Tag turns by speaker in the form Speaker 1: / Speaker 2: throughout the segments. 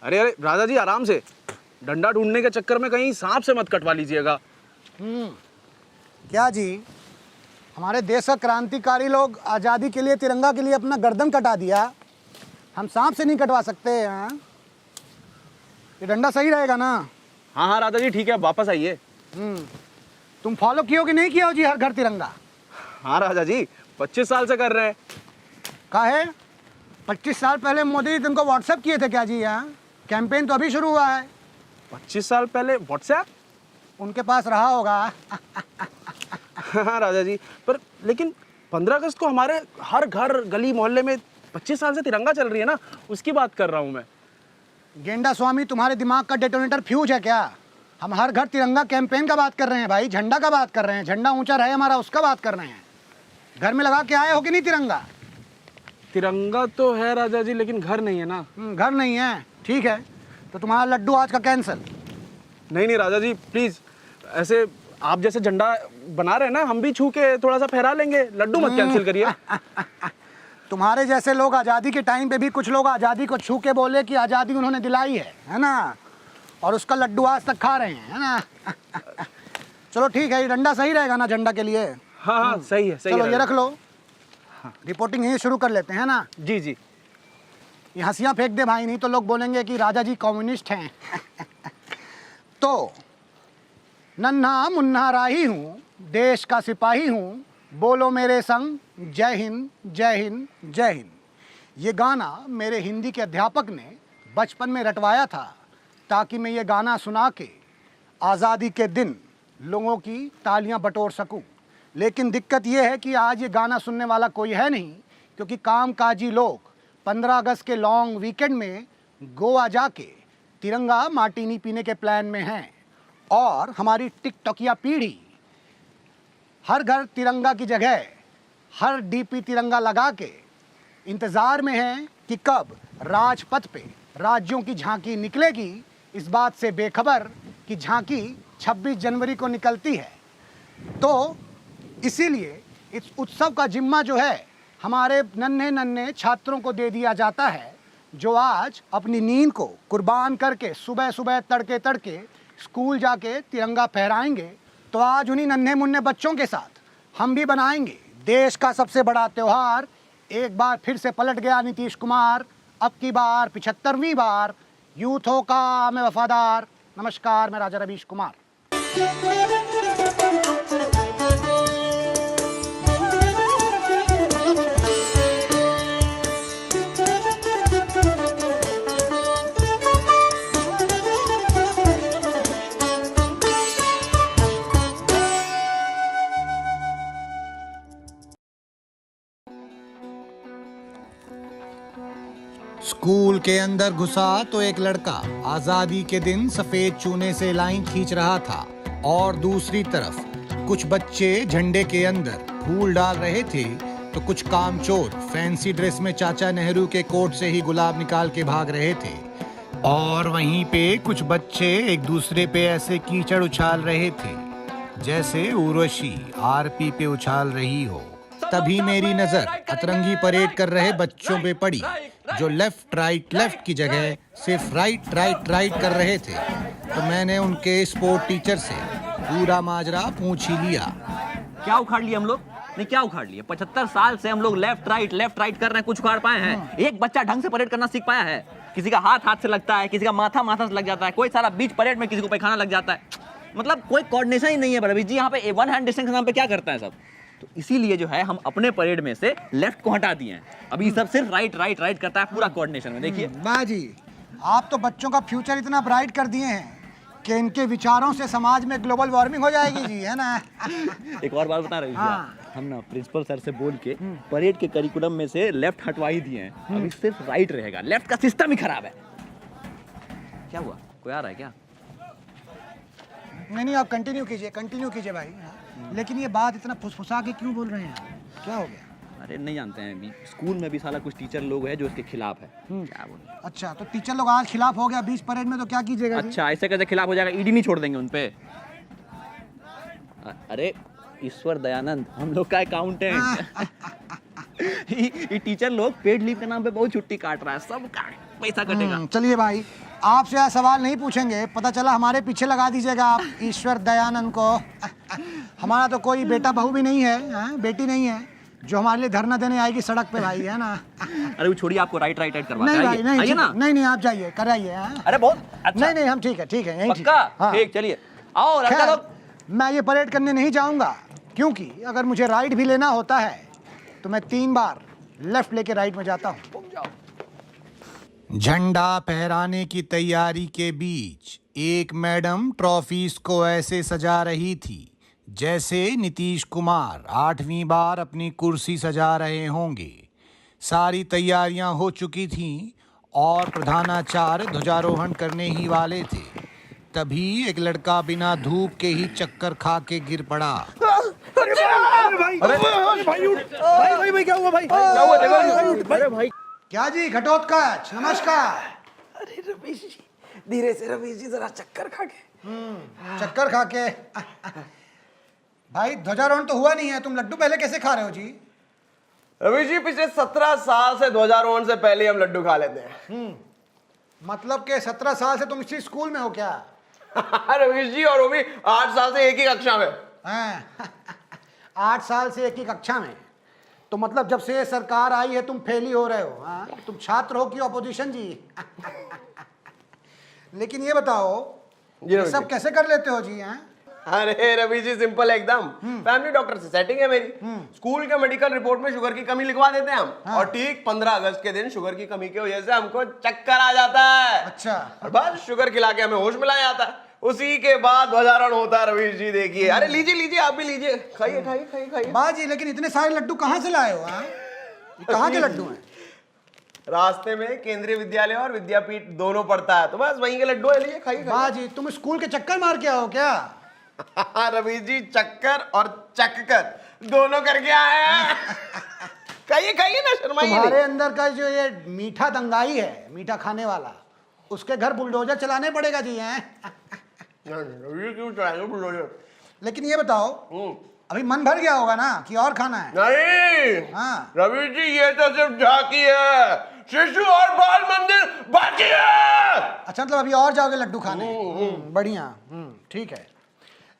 Speaker 1: अरे अरे राजा जी आराम से, डंडा ढूंढने के चक्कर में कहीं सांप से मत कटवा लीजिएगा।
Speaker 2: क्या जी, हमारे देश का क्रांतिकारी लोग आज़ादी के लिए, तिरंगा के लिए अपना गर्दन कटा दिया, हम सांप से नहीं कटवा सकते हैं? ये डंडा सही रहेगा ना?
Speaker 1: हाँ हाँ राजा जी ठीक है, आप वापस आइए।
Speaker 2: तुम फॉलो किए हो कि नहीं किया हो जी हर घर तिरंगा?
Speaker 1: हाँ राजा जी 25 साल से कर रहे हैं।
Speaker 2: काहे? 25 साल पहले मोदी जी तुमको व्हाट्सएप किए थे क्या जी? यहाँ कैंपेन तो अभी शुरू हुआ है।
Speaker 1: 25 साल पहले व्हाट्सएप
Speaker 2: उनके पास रहा होगा।
Speaker 1: हाँ राजा जी, पर लेकिन 15 अगस्त को हमारे हर घर गली मोहल्ले में 25 साल से तिरंगा चल रही है ना, उसकी बात कर रहा हूँ मैं।
Speaker 2: गेंडा स्वामी, तुम्हारे दिमाग का डेटोनेटर फ्यूज है क्या? हम हर घर तिरंगा कैंपेन का बात कर रहे हैं भाई, झंडा का बात कर रहे हैं, झंडा ऊंचा रहे हमारा उसका बात कर रहे हैं। घर में लगा के आए हो कि नहीं तिरंगा?
Speaker 1: तिरंगा तो है राजा जी, लेकिन घर नहीं है ना।
Speaker 2: घर नहीं है, ठीक है, तो तुम्हारा लड्डू आज का कैंसिल।
Speaker 1: नहीं नहीं राजा जी प्लीज, ऐसे आप जैसे झंडा बना रहे हैं ना, हम भी छू के थोड़ा सा फहरा लेंगे, लड्डू मत कैंसिल करिए।
Speaker 2: तुम्हारे जैसे लोग आज़ादी के टाइम पे भी कुछ लोग आज़ादी को छू के बोले कि आज़ादी उन्होंने दिलाई है ना, और उसका लड्डू आज तक खा रहे हैं, है ना। चलो ठीक है, ये डंडा सही रहेगा ना झंडा के लिए?
Speaker 1: हाँ हाँ सही है, सही
Speaker 2: चलो
Speaker 1: है।
Speaker 2: ये रख लो, रिपोर्टिंग यही शुरू कर लेते हैं ना।
Speaker 1: जी जी।
Speaker 2: ये हंसियाँ फेंक दे भाई, नहीं तो लोग बोलेंगे कि राजा जी कम्युनिस्ट हैं। तो नन्हा मुन्ना राही हूँ, देश का सिपाही हूँ, बोलो मेरे संग जय हिंद जय हिंद जय हिंद। ये गाना मेरे हिंदी के अध्यापक ने बचपन में रटवाया था ताकि मैं ये गाना सुना के आज़ादी के दिन लोगों की तालियां बटोर सकूं। लेकिन दिक्कत ये है कि आज ये गाना सुनने वाला कोई है नहीं, क्योंकि कामकाजी लोग 15 अगस्त के लॉन्ग वीकेंड में गोवा जाके तिरंगा मार्टिनी पीने के प्लान में हैं, और हमारी टिकटॉकिया पीढ़ी हर घर तिरंगा की जगह हर डीपी तिरंगा लगा के इंतज़ार में है कि कब राजपथ पे राज्यों की झांकी निकलेगी, इस बात से बेखबर कि झांकी 26 जनवरी को निकलती है। तो इसीलिए इस उत्सव का जिम्मा जो है हमारे नन्हे नन्हे छात्रों को दे दिया जाता है, जो आज अपनी नींद को कुर्बान करके सुबह सुबह तड़के तड़के स्कूल जाके तिरंगा फहराएंगे। तो आज उन्हीं नन्हे मुन्ने बच्चों के साथ हम भी बनाएंगे देश का सबसे बड़ा त्यौहार। एक बार फिर से पलट गया नीतीश कुमार, अब की बार 75वीं बार। यूथों का मैं वफादार। नमस्कार, मैं राजा रवीश कुमार। स्कूल के अंदर घुसा तो एक लड़का आजादी के दिन सफेद चूने से लाइन खींच रहा था, और दूसरी तरफ कुछ बच्चे झंडे के अंदर फूल डाल रहे थे, तो कुछ कामचोर फैंसी ड्रेस में चाचा नेहरू के कोट से ही गुलाब निकाल के भाग रहे थे। और वहीं पे कुछ बच्चे एक दूसरे पे ऐसे कीचड़ उछाल रहे थे जैसे उर्वशी आरपी पे उछाल रही हो। तभी मेरी नजर अतरंगी परेड कर रहे बच्चों पे पड़ी, जो लेफ्ट राइट की जगह सिर्फ राइट राइट कर रहे थे। तो मैंने उनके स्पोर्ट टीचर से पूरा माजरा पूछ ही लिया।
Speaker 3: क्या उखाड़ लिया हम लोग? नहीं, क्या उखाड़ लिया? 75 साल से हम लोग लेफ्ट राइट कर रहे हैं, कुछ उखाड़ पाए हैं? एक बच्चा ढंग से परेड करना सीख पाया है? किसी का हाथ से लगता है, किसी का माथा से लग जाता है, कोई सारा बीच परेड में किसी को पैखाना लग जाता है। मतलब कोई कोऑर्डिनेशन ही नहीं है रवि जी। यहाँ पे वन हैंड डिस्टेंस के नाम पे क्या करता है सब? तो इसीलिए जो है हम अपने परेड में से लेफ्ट को हटा दिए हैं। अभी सब सिर्फ राइट करता है पूरा कोऑर्डिनेशन में। देखिए
Speaker 2: वाह जी, आप तो बच्चों का फ्यूचर इतना ब्राइट कर दिए हैं कि इनके विचारों से समाज में ग्लोबल वार्मिंग हो जाएगी जी, है ना।
Speaker 3: एक और बात बता रहे हैं, हम ना प्रिंसिपल सर से बोल के परेड के करिकुलम में से लेफ्ट हटवा ही दिए हैं। अभी सिर्फ राइट रहेगा, लेफ्ट का सिस्टम ही खराब है। क्या हुआ? कोई आ रहा है क्या?
Speaker 2: नहीं, आप कंटिन्यू कीजिए भाई। लेकिन ये बात इतना फुसफुसा के क्यों बोल रहे हैं? क्या हो गया?
Speaker 3: अरे नहीं जानते हैं, अभी स्कूल में भी साला कुछ टीचर लोग हैं जो इसके खिलाफ है। क्या बोले?
Speaker 2: अच्छा, तो टीचर लोग आज खिलाफ हो गया बीच परेड में, तो क्या कीजिएगा?
Speaker 3: अच्छा, ऐसे कैसे खिलाफ हो जाएगा? ईडी नहीं छोड़ देंगे उनपे? अरे ईश्वर दयानंद हम लोग का अकाउंटेंट। ये टीचर लोग पेड लीव के नाम पे बहुत छुट्टी काट रहा है, सब पैसा कटेगा।
Speaker 2: चलिए भाई, आपसे आज सवाल नहीं पूछेंगे, पता चला हमारे पीछे लगा दीजिएगा आप ईश्वर दयानंद को। हमारा तो कोई बेटा बहू भी नहीं है, बेटी नहीं है जो हमारे लिए धरना देने आएगी सड़क पे भाई, है ना।
Speaker 3: अरे वो छोड़िए, आपको राइट करवाते
Speaker 2: नहीं
Speaker 3: हैं,
Speaker 2: भाई, नहीं
Speaker 3: आइए ना।
Speaker 2: नहीं आप जाइए, कराइए।
Speaker 3: अरे बहुत अच्छा।
Speaker 2: नहीं हम ठीक है यहीं ठीक।
Speaker 3: पक्का
Speaker 2: हाँ।
Speaker 3: ठीक, चलिए आओ लड़का
Speaker 2: खैर,
Speaker 3: लोग।
Speaker 2: मैं ये परेड करने नहीं जाऊंगा, क्योंकि अगर मुझे राइट भी लेना होता है तो मैं 3 बार लेफ्ट लेके राइट में जाता हूँ। झंडा फहराने की तैयारी के बीच एक मैडम ट्रॉफीज को ऐसे सजा रही थी जैसे नीतीश कुमार 8वीं बार अपनी कुर्सी सजा रहे होंगे। सारी तैयारियां हो चुकी थीं और प्रधानाचार्य ध्वजारोहण करने ही वाले थे, तभी एक लड़का बिना धूप के ही चक्कर खा के गिर पड़ा।
Speaker 1: भाई क्या हुआ भाई? क्या हुआ? देखो अरे भाई,
Speaker 2: क्या जी घटोत्कच, नमस्कार।
Speaker 1: अरे रवीश जी, धीरे से रवीश जी, जरा चक्कर खा के।
Speaker 2: चक्कर खा के भाई ध्वजारोहण तो हुआ नहीं है, तुम लड्डू पहले कैसे खा रहे हो जी?
Speaker 1: रवीश जी, पिछले 17 साल से ध्वजारोहण से पहले हम लड्डू खा लेते हैं।
Speaker 2: मतलब के 17 साल से तुम इसी स्कूल में हो क्या?
Speaker 1: रवीश जी, और वो भी 8 साल से एक ही कक्षा में।
Speaker 2: हैं? 8 साल से एक ही कक्षा में, तो मतलब जब से ये सरकार आई है तुम फेल ही हो रहे हो। हाँ, तुम छात्र हो कि ऑपोजिशन जी? लेकिन ये बताओ, ये सब कैसे कर लेते हो जी? हैं?
Speaker 1: अरे रवि जी, सिंपल एकदम। फैमिली डॉक्टर से सेटिंग है मेरी। स्कूल के मेडिकल रिपोर्ट में शुगर की कमी लिखवा देते हैं हम।
Speaker 2: हाँ।
Speaker 1: और ठीक 15 अगस्त के दिन शुगर की कमी की वजह से हमको चक्कर आ जाता है।
Speaker 2: अच्छा।
Speaker 1: और बस शुगर खिला के हमें होश मिला जाता है। उसी के बाद ध्वजारोहण होता है रवीश जी। देखिए, अरे लीजिए आप भी लीजिए, खाइए।
Speaker 2: बाजी, लेकिन इतने सारे लड्डू कहाँ से लाए हो? हाँ, ये कहाँ के लड्डू हैं?
Speaker 1: रास्ते में केंद्रीय विद्यालय और विद्यापीठ दोनों पड़ता है, तो बस वहीं के लड्डू है, लीजिए खाइए।
Speaker 2: बाजी, तुम स्कूल के चक्कर मार के आओ क्या?
Speaker 1: रवीश जी, चक्कर और चक्कर दोनों करके आए हैं। खाइए ना, शर्माइए नहीं।
Speaker 2: तुम्हारे अंदर का जो ये मीठा दंगाई है, मीठा खाने वाला, उसके घर बुलडोजर चलाने पड़ेगा जी। हैं?
Speaker 1: क्यों चलाएंगे बुलडोजर?
Speaker 2: लेकिन ये बताओ, अभी मन भर गया होगा ना कि और खाना है?
Speaker 1: नहीं।
Speaker 2: हाँ।
Speaker 1: रवि जी, ये तो सिर्फ झांकी है, शिशु और बाल मंदिर बाकी है।
Speaker 2: अच्छा, मतलब अभी और जाओगे लड्डू खाने? बढ़िया, ठीक है।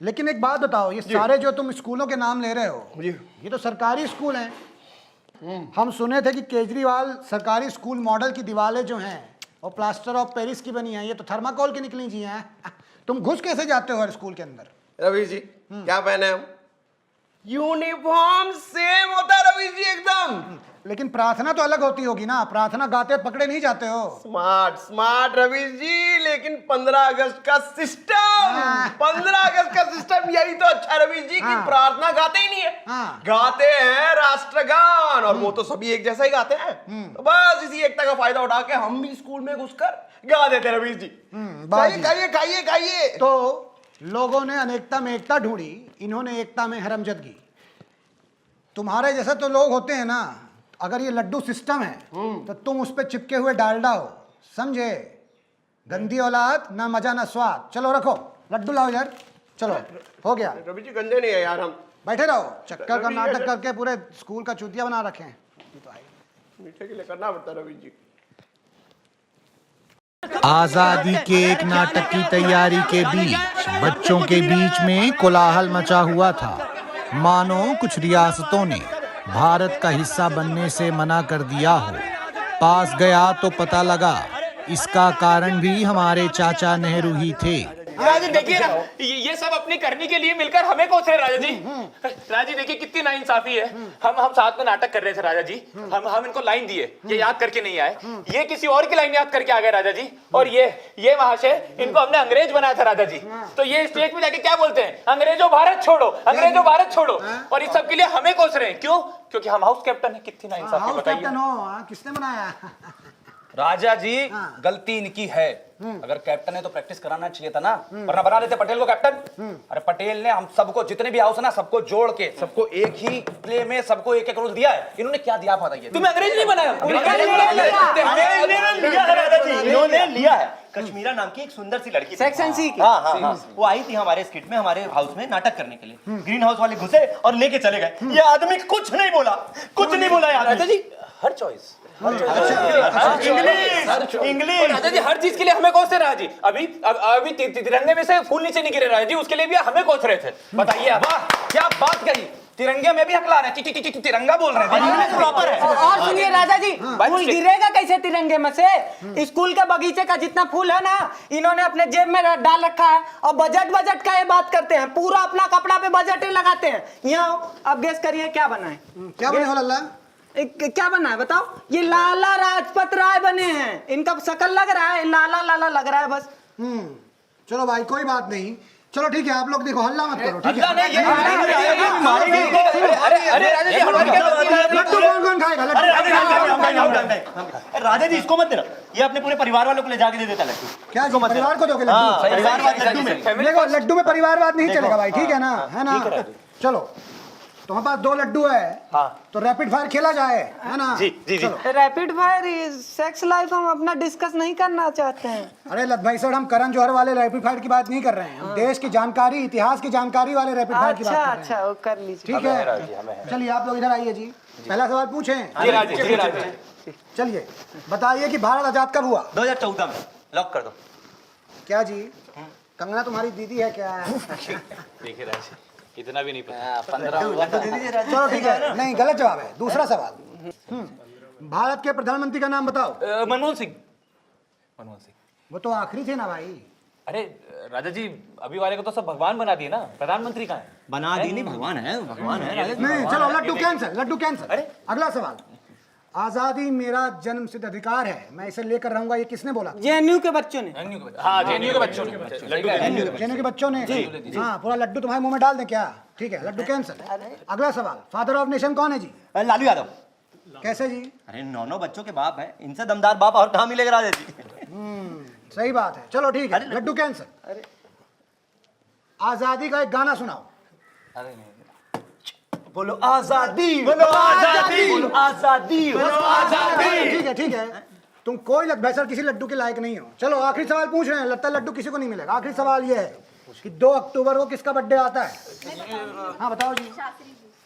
Speaker 2: लेकिन एक बात बताओ, ये सारे जो तुम स्कूलों के नाम ले रहे हो, ये तो सरकारी स्कूल हैं। हम सुने थे कि केजरीवाल सरकारी स्कूल मॉडल की दीवारें जो हैं वो प्लास्टर ऑफ पेरिस की बनी है, ये तो थर्माकोल की निकली जी हैं। तुम घुस कैसे जाते हो हर स्कूल के अंदर?
Speaker 1: रवि जी, क्या पहने हम? यूनिफॉर्म सेम होता है रवि जी, एकदम।
Speaker 2: लेकिन प्रार्थना तो अलग होती होगी ना, प्रार्थना गाते पकड़े नहीं जाते हो।
Speaker 1: स्मार्ट रवि जी, लेकिन 15 अगस्त का सिस्टम, 15 अगस्त का सिस्टम यही तो अच्छा रवि जी की प्रार्थना गाते ही नहीं है। गाते हैं राष्ट्रगान, और वो तो सभी एक जैसा ही गाते हैं। तो बस इसी एकता का फायदा उठा के हम भी स्कूल में घुसकर गा देते रवि जी। खाइए।
Speaker 2: तो लोगों ने अनेकता में एकता ढूंढी, इन्होंने एकता में हरमजदगी। तुम्हारे जैसे तो लोग होते हैं ना, अगर ये लड्डू सिस्टम है तो तुम उस पर चिपके हुए डालडा हो, समझे? गंदी औलाद, ना मजा ना स्वाद। चलो रखो लड्डू, लाओ यार, चलो हो गया।
Speaker 1: रवि जी, गंदे नहीं है यार हम।
Speaker 2: बैठे रहो, चक्कर का नाटक करके पूरे स्कूल का चूतिया बना रखे हैं।
Speaker 1: मीठे के लिए करना पड़ता है रवि जी।
Speaker 4: आजादी के एक नाटक की तैयारी के बीच बच्चों के बीच में कोलाहल मचा हुआ था, मानो कुछ रियासतों ने भारत का हिस्सा बनने से मना कर दिया हो। पास गया तो पता लगा इसका कारण भी हमारे चाचा नेहरू ही थे।
Speaker 5: राजा देखिए ना, ये सब अपनी करनी के लिए मिलकर हमें कोस रहे राजा जी। राजा जी देखिए कितनी नाइंसाफी है। हम साथ में नाटक कर रहे थे राजा जी। हम इनको लाइन दिए, ये याद करके नहीं आए, ये किसी और की लाइन याद करके आ गए राजा जी। और ये महाशय, इनको हमने अंग्रेज बनाया था राजा जी। तो ये स्टेज पे जाके क्या बोलते हैं, अंग्रेजों भारत छोड़ो, अंग्रेजों भारत छोड़ो। और इस सब के लिए हमें कोस रहे हैं, क्यों? क्योंकि हम हाउस कैप्टन है। कितनी नाइंसाफी बताइए।
Speaker 2: किसने बनाया?
Speaker 6: राजा जी, गलती इनकी है। अगर कैप्टन है तो प्रैक्टिस कराना चाहिए था ना, वरना बना लेते पटेल को कैप्टन। अरे पटेल ने हम सबको, जितने भी हाउस है ना, सबको जोड़ के सबको एक ही प्ले में सबको एक एक रोल दिया है। इन्होंने क्या दिया बताइए?
Speaker 5: तुम्हें अंग्रेज नहीं बनाया,
Speaker 6: इन्होंने लिया है।
Speaker 7: कश्मीरा नाम की एक सुंदर सी लड़की थी।
Speaker 8: सेक्शन सी की।
Speaker 7: हाँ हाँ हाँ, वो आई थी हमारे स्किट में, हमारे हाउस में नाटक करने के लिए। ग्रीन हाउस वाले घुसे और लेके चले गए। ये आदमी कुछ नहीं बोला, कुछ नहीं बोला यार।
Speaker 5: राजा जी हर चॉइस
Speaker 7: इंग्लिश
Speaker 5: राजा जी हर चीज के लिए हमें कोस थे राजा जी। अभी तिरंगे में से फूल नीचे नहीं गिरे राजा जी, उसके लिए भी हमें कोस रहे थे। बताइए आप।
Speaker 6: वाह क्या बात कही, तिरंगे में भी हकला रहे, तिरंगा बोल रहे हैं, प्रॉपर है।
Speaker 8: और सुनिए राजा जी, फूल गिरेगा कैसे तिरंगे में से? स्कूल के बगीचे का जितना फूल है ना, इन्होंने अपने जेब में डाल रखा है। और बजट का ये बात करते हैं, पूरा अपना कपड़ा पे बजट ही लगाते हैं। यहाँ अब गेस करिए क्या बना है?
Speaker 2: क्या बने हो लल्ला?
Speaker 8: क्या बना है बताओ? ये लाला राजपत राय बने हैं। इनका शकल लग रहा है, लाला लाला लग रहा है बस।
Speaker 2: चलो भाई कोई बात नहीं, चलो ठीक है, आप लोग देखो हल्ला मत करो, ठीक है?
Speaker 5: अरे राजा जी हमारी क्या गलती है?
Speaker 2: लड्डू कौन खाएगा?
Speaker 7: राजा जी इसको मत देना, ये अपने पूरे परिवार वालों को ले जाके दे देता लड्डू।
Speaker 2: क्या जी, परिवार को दोगे लड्डू?
Speaker 7: परिवारवाद लड्डू में
Speaker 2: देखो लड्डू में परिवारवाद नहीं चलेगा भाई, ठीक है ना? है ना? चलो तुम्हारे पास 2 लड्डू है, तो रैपिड फायर खेला जाए, है ना?
Speaker 7: जी जी जी।
Speaker 8: रैपिड फायर सेक्स लाइफ हम अपना डिस्कस नहीं करना चाहते हैं।
Speaker 2: अरे लत भाई सर, हम करण जौहर वाले रैपिड फायर की बात नहीं कर रहे हैं, हम देश की जानकारी, इतिहास की जानकारी वाले रैपिड फायर की बात कर रहे हैं।
Speaker 8: अच्छा वो कर लीजिए।
Speaker 2: ठीक है, चलिए आप लोग इधर आइए जी। पहला सवाल पूछें? चलिए बताइए कि भारत आजाद कब हुआ?
Speaker 7: 2014 में। लॉक कर दो।
Speaker 2: क्या जी, कंगना तुम्हारी दीदी है क्या?
Speaker 5: देखिए राजा जी इतना भी नहीं पता।
Speaker 7: 15
Speaker 2: चलो ठीक है, नहीं गलत जवाब है। दूसरा सवाल, भारत के प्रधानमंत्री का नाम बताओ।
Speaker 5: मनमोहन सिंह। मनमोहन सिंह।
Speaker 2: वो तो आखिरी थे ना भाई।
Speaker 5: अरे राजा जी अभी वाले को तो सब भगवान बना दिए ना, प्रधानमंत्री कहाँ है?
Speaker 7: बना दी नहीं, भगवान है, भगवान है राजा जी।
Speaker 2: नहीं चलो लड्डू कैंसिल, लड्डू कैंसिल। अगला सवाल, आजादी मेरा जन्म सिद्ध अधिकार है, मैं इसे लेकर रहूंगा, ये किसने बोला?
Speaker 8: जेएनयू के बच्चों ने।
Speaker 5: हाँ जेएनयू के बच्चों ने लड्डू
Speaker 2: जेएनयू के बच्चों ने। हाँ, पूरा लड्डू तुम्हारे मुंह में डाल दें क्या? ठीक है, लड्डू कैंसिल। अगला सवाल, फादर ऑफ नेशन कौन है जी?
Speaker 7: लालू यादव।
Speaker 2: कैसे जी?
Speaker 7: अरे 9 बच्चों के बाप है, इनसे दमदार बाप और कहाँ मिलेगा राजा जी?
Speaker 2: सही बात है, चलो ठीक है, लड्डू कैंसिल। आजादी का एक गाना सुनाओ।
Speaker 7: बोलो आजादी, बोलो आजादी, बोलो आजादी, बोलो आजादी।
Speaker 2: ठीक है ठीक है, तुम कोई भैंसर किसी लड्डू के लायक नहीं हो। चलो आखिरी सवाल पूछ रहे हैं, लगता है लड्डू किसी को नहीं मिलेगा। आखिरी सवाल ये है कि 2 अक्टूबर को किसका बर्थडे आता है? हाँ बताओ जी।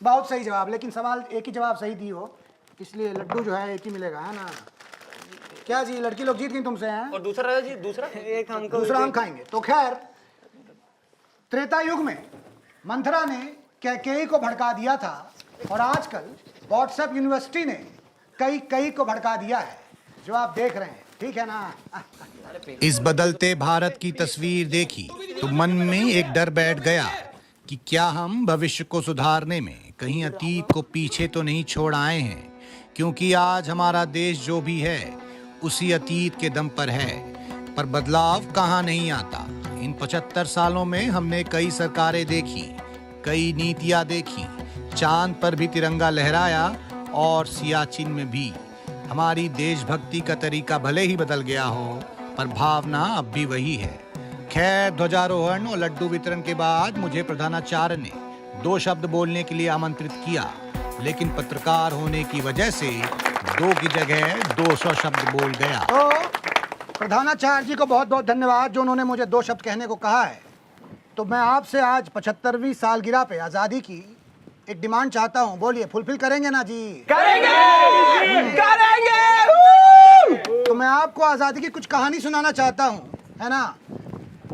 Speaker 2: बहुत सही जवाब, लेकिन सवाल एक ही जवाब सही दी हो, इसलिए लड्डू जो है एक ही मिलेगा, है ना? क्या जी, लड़की लोग जीत गई तुमसे, हैं?
Speaker 5: और दूसरा राजा जी दूसरा
Speaker 8: एक हमको
Speaker 2: दूसरा हम खाएंगे। तो खैर, त्रेता युग में मंथरा ने कैकेयी को भड़का दिया था, और आजकल व्हाट्सएप यूनिवर्सिटी ने कई को भड़का दिया है, जो आप देख रहे हैं, ठीक है ना?
Speaker 4: इस बदलते भारत की तस्वीर देखी तो मन में एक डर बैठ गया कि क्या हम भविष्य को सुधारने में कहीं अतीत को पीछे तो नहीं छोड़ आए हैं, क्योंकि आज हमारा देश जो भी है उसी अतीत के दम पर है, पर बदलाव कहाँ नहीं आता। इन 75 सालों में हमने कई सरकारें देखी, कई नीतियां देखी, चांद पर भी तिरंगा लहराया और सियाचिन में भी। हमारी देशभक्ति का तरीका भले ही बदल गया हो, पर भावना अब भी वही है। खैर, ध्वजारोहण और लड्डू वितरण के बाद मुझे प्रधानाचार्य ने 2 शब्द बोलने के लिए आमंत्रित किया, लेकिन पत्रकार होने की वजह से 2 की जगह 200 शब्द बोल गया।
Speaker 2: तो प्रधानाचार्य जी को बहुत बहुत धन्यवाद, जो उन्होंने मुझे 2 शब्द कहने को कहा है। तो मैं आपसे आज 75वीं सालगिरह पे आज़ादी की एक डिमांड चाहता हूँ, बोलिए फुलफिल करेंगे ना जी?
Speaker 1: करेंगे करेंगे।
Speaker 2: तो मैं आपको आज़ादी की कुछ कहानी सुनाना चाहता हूँ, है ना?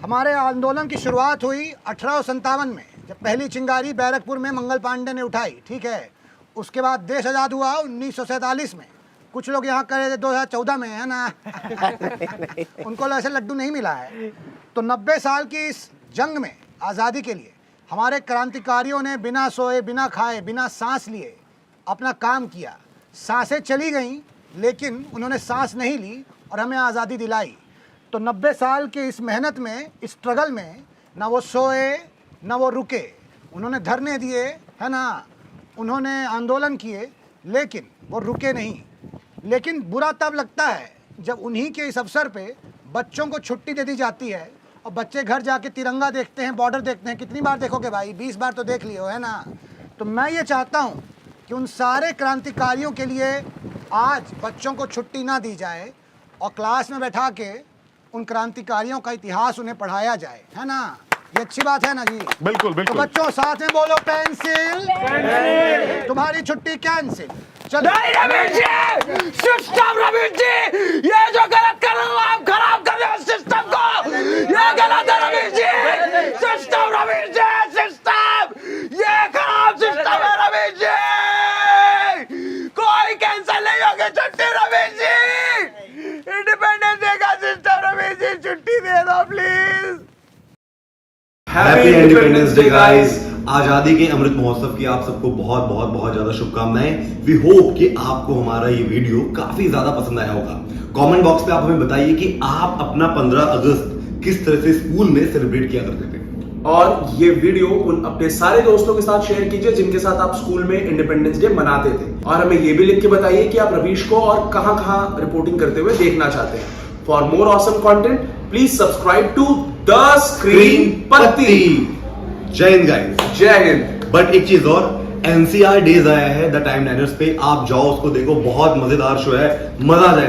Speaker 2: हमारे आंदोलन की शुरुआत हुई 1857 में, जब पहली चिंगारी बैरकपुर में मंगल पांडे ने उठाई, ठीक है? उसके बाद देश आज़ाद हुआ 1947 में। कुछ लोग यहाँ करे थे 2014 में, है ना? उनको ऐसे लड्डू नहीं मिला है। तो 90 साल की इस जंग में आज़ादी के लिए हमारे क्रांतिकारियों ने बिना सोए, बिना खाए, बिना सांस लिए अपना काम किया। सांसें चली गईं, लेकिन उन्होंने सांस नहीं ली और हमें आज़ादी दिलाई। तो 90 साल के इस मेहनत में, इस स्ट्रगल में, ना वो सोए ना वो रुके। उन्होंने धरने दिए, है ना? उन्होंने आंदोलन किए, लेकिन वो रुके नहीं। लेकिन बुरा तब लगता है जब उन्हीं के इस अवसर पे बच्चों को छुट्टी दे दी जाती है और बच्चे घर जाके तिरंगा देखते हैं, बॉर्डर देखते हैं। कितनी बार देखोगे भाई? 20 बार तो देख लियो, है ना? तो मैं ये चाहता हूँ कि उन सारे क्रांतिकारियों के लिए आज बच्चों को छुट्टी ना दी जाए और क्लास में बैठा के उन क्रांतिकारियों का इतिहास उन्हें पढ़ाया जाए, है ना? ये अच्छी बात है ना जी?
Speaker 9: बिल्कुल
Speaker 2: तो
Speaker 9: बिल्कुल।
Speaker 2: बच्चों साथ में बोलो पेंसिल, तुम्हारी छुट्टी कैंसिल। चलो
Speaker 1: नहीं रमेश जी, सिस्टम रमेश जी, ये जो गलत कर रहे हो आप, खराब कर रहे हो सिस्टम को, ये गलत है रमेश जी, सिस्टम रमेश जी, सिस्टम, ये खराब सिस्टम है रमेश जी, कोई कैंसिल नहीं होगी छुट्टी रमेश जी, इंडिपेंडेंस डे का सिस्टम रमेश जी, छुट्टी दे दो please.
Speaker 10: Happy independence day guys. आजादी के अमृत महोत्सव की आप सबको बहुत बहुत बहुत ज्यादा शुभकामनाएं। वी होप कि आपको हमारा ये वीडियो काफी ज्यादा पसंद आया होगा। कमेंट बॉक्स पे आप हमें बताइए कि आप अपना 15 अगस्त किस तरह से स्कूल में सेलिब्रेट किया करते थे।
Speaker 11: और ये वीडियो उन अपने सारे दोस्तों के साथ शेयर कीजिए जिनके साथ आप स्कूल में इंडिपेंडेंस डे मनाते थे। और हमें ये भी लिख के बताइए कि आप रवीश को और कहां रिपोर्टिंग करते हुए देखना चाहते हैं। For more awesome content please subscribe to the screen पत्ती।
Speaker 10: जय हिंद गाइस।
Speaker 11: जय हिंद।
Speaker 10: बट एक चीज और, NCR डेज आया है द टाइम 9ers पे, आप जाओ उसको देखो, बहुत मजेदार शो है, मजा आ जाएगा।